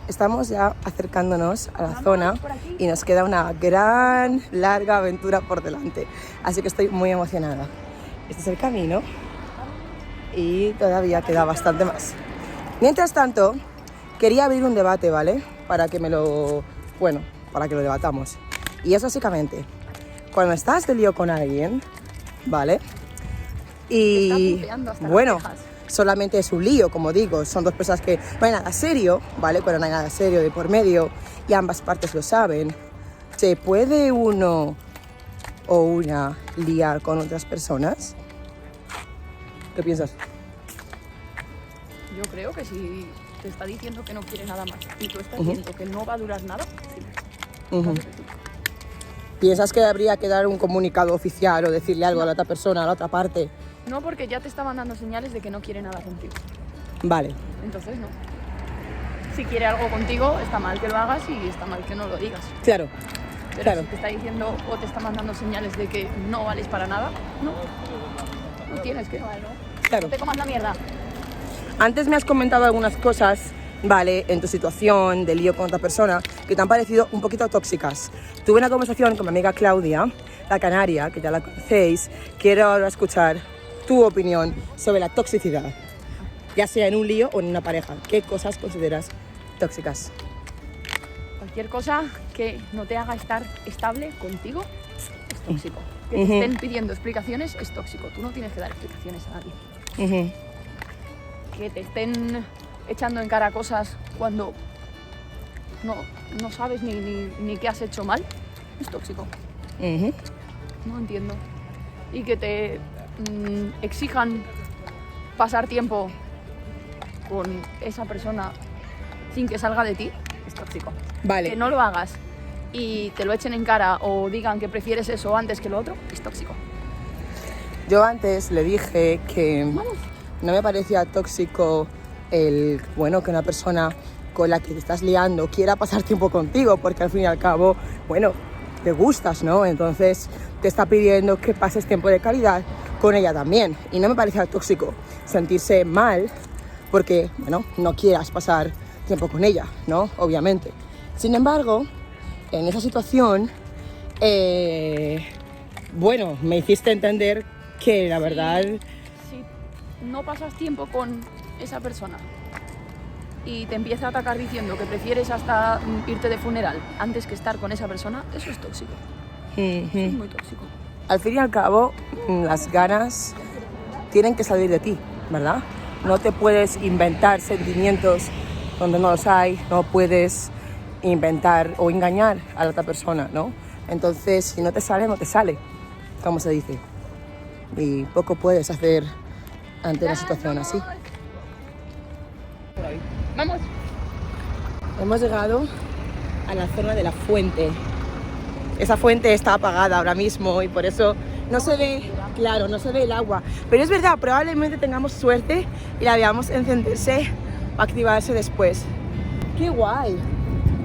Estamos ya acercándonos a la zona y nos queda una gran, larga aventura por delante. Así que estoy muy emocionada. Este es el camino y todavía queda bastante más. Mientras tanto, quería abrir un debate, ¿vale? Para que lo debatamos. Y es básicamente, cuando estás de lío con alguien, ¿vale? Y bueno, solamente es un lío, como digo, son dos personas que no hay nada serio, ¿vale? Cuando no hay nada serio de por medio y ambas partes lo saben, ¿se puede uno o una liar con otras personas? ¿Qué piensas? Yo creo que si te está diciendo que no quiere nada más y tú estás viendo que no va a durar nada, sí. ¿Piensas que habría que dar un comunicado oficial o decirle algo a la otra persona, a la otra parte? No, porque ya te estaban dando señales de que no quiere nada contigo. Vale. Entonces no. Si quiere algo contigo, está mal que lo hagas y está mal que no lo digas. Claro. Pero claro. si te está diciendo o te está mandando señales de que no vales para nada, no tienes que. Claro. No te comas la mierda. Antes me has comentado algunas cosas, ¿vale? En tu situación de lío con otra persona que te han parecido un poquito tóxicas. Tuve una conversación con mi amiga Claudia, la canaria, que ya la conocéis. Quiero ahora escuchar tu opinión sobre la toxicidad, ya sea en un lío o en una pareja. ¿Qué cosas consideras tóxicas? Cualquier cosa que no te haga estar estable contigo es tóxico. Que te estén pidiendo explicaciones es tóxico. Tú no tienes que dar explicaciones a nadie. Que te estén echando en cara cosas cuando no sabes ni qué has hecho mal es tóxico. No entiendo. Y que te exijan pasar tiempo con esa persona sin que salga de ti es tóxico. Vale. Que no lo hagas y te lo echen en cara o digan que prefieres eso antes que lo otro es tóxico. Yo antes le dije que no me parecía tóxico que una persona con la que te estás liando quiera pasar tiempo contigo, porque al fin y al cabo, te gustas, ¿no? Entonces te está pidiendo que pases tiempo de calidad con ella también. Y no me parecía tóxico sentirse mal porque, no quieras pasar tiempo con ella, ¿no? Obviamente. Sin embargo, en esa situación, me hiciste entender que la verdad... Si no pasas tiempo con esa persona y te empieza a atacar diciendo que prefieres hasta irte de funeral antes que estar con esa persona, eso es tóxico. Eso es muy tóxico. Al fin y al cabo, las ganas tienen que salir de ti, ¿verdad? No te puedes inventar sentimientos donde no los hay, no puedes inventar o engañar a la otra persona, ¿no? Entonces, si no te sale, no te sale, como se dice. Y poco puedes hacer ante una situación así. ¡Vamos! Hemos llegado a la zona de la fuente. Esa fuente está apagada ahora mismo y por eso no se ve, no se ve el agua. Pero es verdad, probablemente tengamos suerte y la veamos encenderse o activarse después. ¡Qué guay!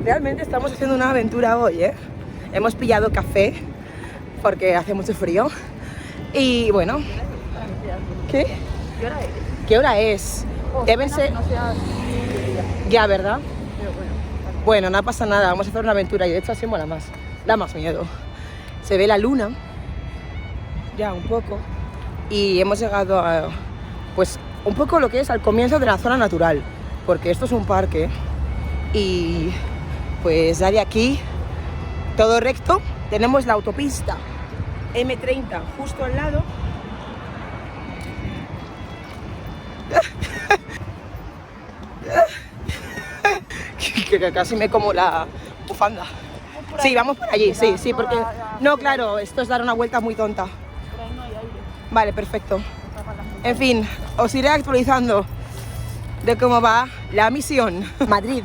Realmente estamos haciendo una aventura hoy, ¿eh? Hemos pillado café porque hace mucho frío. Y bueno... ¿Qué? ¿Qué hora es? ¿Qué hora es? Deben ser... No seas... Ya, ¿verdad? Pero Bueno, no pasa nada, vamos a hacer una aventura y de hecho así mola más. Da más miedo. Se ve la luna, ya un poco, y hemos llegado a, un poco lo que es al comienzo de la zona natural, porque esto es un parque y pues ya de aquí, todo recto, tenemos la autopista M30 justo al lado. Que casi me como la bufanda. Sí, vamos por allí, sí, porque... No, claro, esto es dar una vuelta muy tonta. Vale, perfecto. En fin, os iré actualizando de cómo va la misión. Madrid.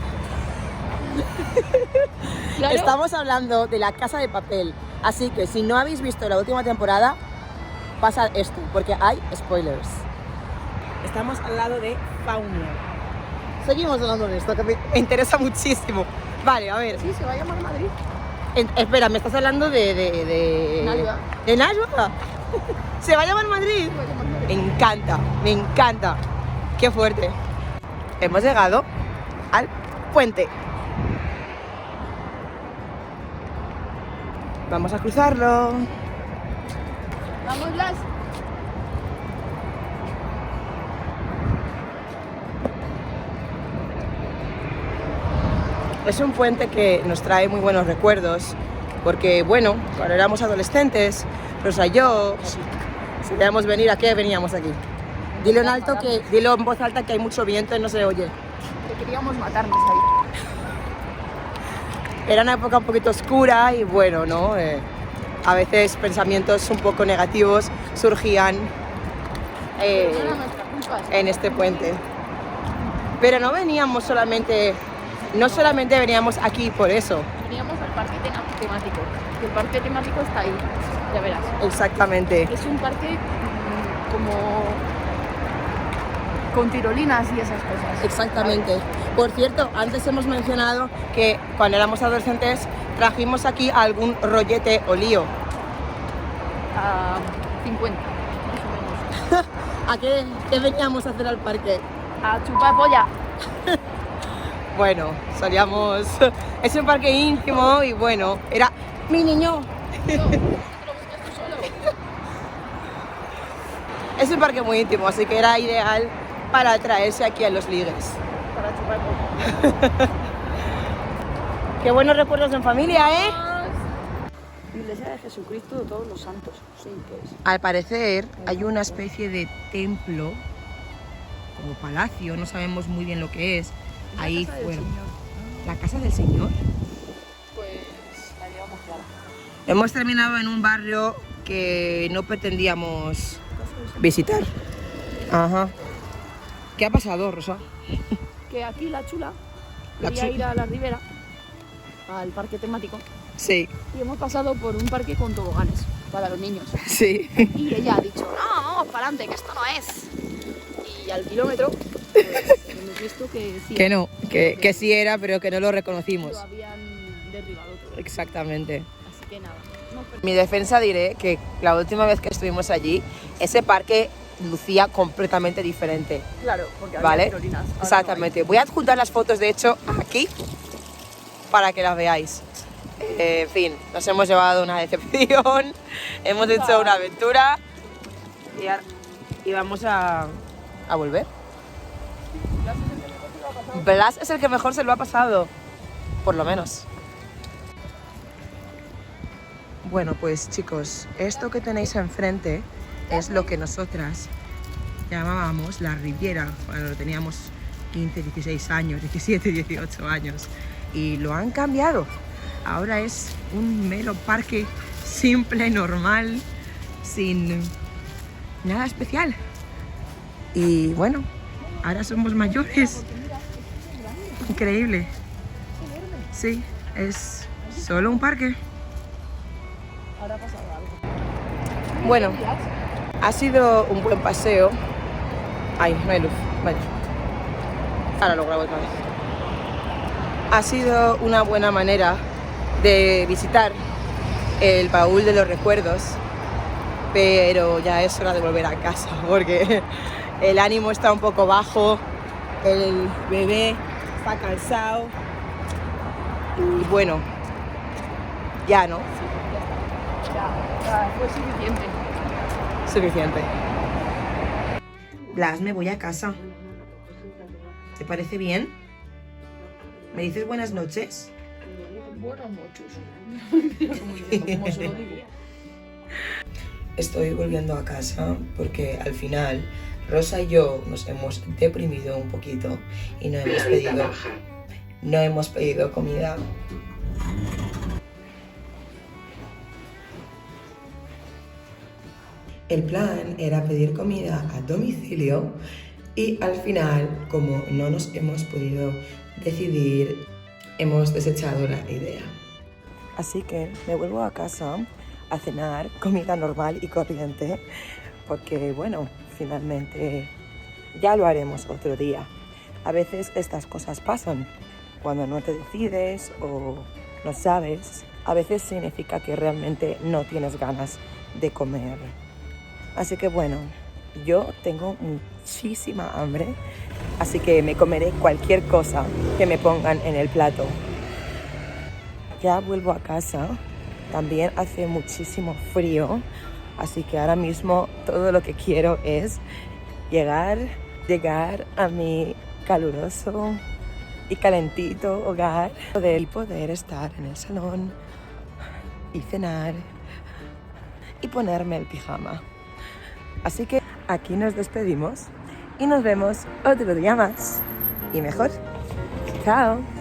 ¿Claro? Estamos hablando de La Casa de Papel, así que si no habéis visto la última temporada, pasa esto, porque hay spoilers. Estamos al lado de Faunia. Seguimos hablando de esto, que me interesa muchísimo. Vale, a ver. Sí, se va a llamar Madrid. Espera, ¿me estás hablando de Nalva. ¿De Nalva? ¿Se va a llamar Madrid? Se va a llamar Madrid. Me encanta. Qué fuerte. Hemos llegado al puente. Vamos a cruzarlo. Vamos, Blas. Es un puente que nos trae muy buenos recuerdos, porque bueno, cuando éramos adolescentes, Rosa y yo, solíamos venir. ¿A qué veníamos aquí? Dilo en voz alta que hay mucho viento y no se oye. Que queríamos matarnos ahí. Era una época un poquito oscura y bueno, ¿no? A veces pensamientos un poco negativos surgían Pero no era nuestra culpa. en este puente. Pero no veníamos solamente, no solamente veníamos aquí por eso. Veníamos al parque temático. Que el parque temático está ahí, ya verás. Exactamente. Es un parque como con tirolinas y esas cosas. Exactamente. Por cierto, antes hemos mencionado que cuando éramos adolescentes trajimos aquí algún rollete o lío. A 50, más o menos. ¿A qué veníamos a hacer al parque? A chupar polla. Bueno, salíamos... Es un parque íntimo y bueno, era... ¡Mi niño! Es un parque muy íntimo, así que era ideal para traerse aquí a los ligues. Para chupar polla. ¡Qué buenos recuerdos en familia, eh! Iglesia de Jesucristo de todos los santos. Sí, ¿qué es? Al parecer hay una especie de templo, como palacio, no sabemos muy bien lo que es. Ahí fuera. ¿La casa del Señor? Pues la llevamos clara. Hemos terminado en un barrio que no pretendíamos visitar. Ajá. ¿Qué ha pasado, Rosa? Que aquí la chula La quería chula. ir a la Ribera, al parque temático, Sí, y hemos pasado por un parque con toboganes para los niños. sí. Y ella ha dicho, no, vamos para adelante, que esto no es. Y al kilómetro pues, hemos visto que sí. Que no, que sí era, pero que no lo reconocimos. Lo habían derribado todo. Exactamente. Así que nada. En mi defensa diré que la última vez que estuvimos allí, ese parque lucía completamente diferente. Claro, porque ¿Vale? había tirolinas. Ahora no hay. Exactamente. Voy a adjuntar las fotos, de hecho, aquí, para que las veáis. En fin, nos hemos llevado una decepción, hemos hecho una aventura y vamos a volver. Blas es el que mejor se lo ha pasado, por lo menos. Bueno, pues chicos, esto que tenéis enfrente es lo que nosotras llamábamos la Riviera cuando teníamos 15, 16 años, 17, 18 años. Y lo han cambiado. Ahora es un mero parque simple, normal, sin nada especial. Y bueno, ahora somos mayores. Increíble. Sí, es solo un parque. Ahora ha pasado algo. Bueno, ha sido un buen paseo. Ay, no hay luz. Vale. Ahora lo grabo otra vez. Ha sido una buena manera de visitar el baúl de los recuerdos, pero ya es hora de volver a casa porque el ánimo está un poco bajo, el bebé está cansado y bueno, ya no, Ya fue suficiente. suficiente. Blas, me voy a casa. ¿Te parece bien? ¿Me dices buenas noches? Buenas noches. ¿Cómo se lo digo? Estoy volviendo a casa porque al final Rosa y yo nos hemos deprimido un poquito y no hemos pedido comida. El plan era pedir comida a domicilio y al final, como no nos hemos podido decidir, hemos desechado la idea. Así que me vuelvo a casa a cenar comida normal y corriente porque, bueno, finalmente ya lo haremos otro día. A veces estas cosas pasan cuando no te decides o no sabes. A veces significa que realmente no tienes ganas de comer. Así que bueno, yo tengo muchísima hambre, así que me comeré cualquier cosa que me pongan en el plato. Ya vuelvo a casa, también hace muchísimo frío, así que ahora mismo todo lo que quiero es llegar a mi caluroso y calentito hogar, poder estar en el salón y cenar y ponerme el pijama. Así que aquí nos despedimos y nos vemos otro día más y mejor. ¡Chao!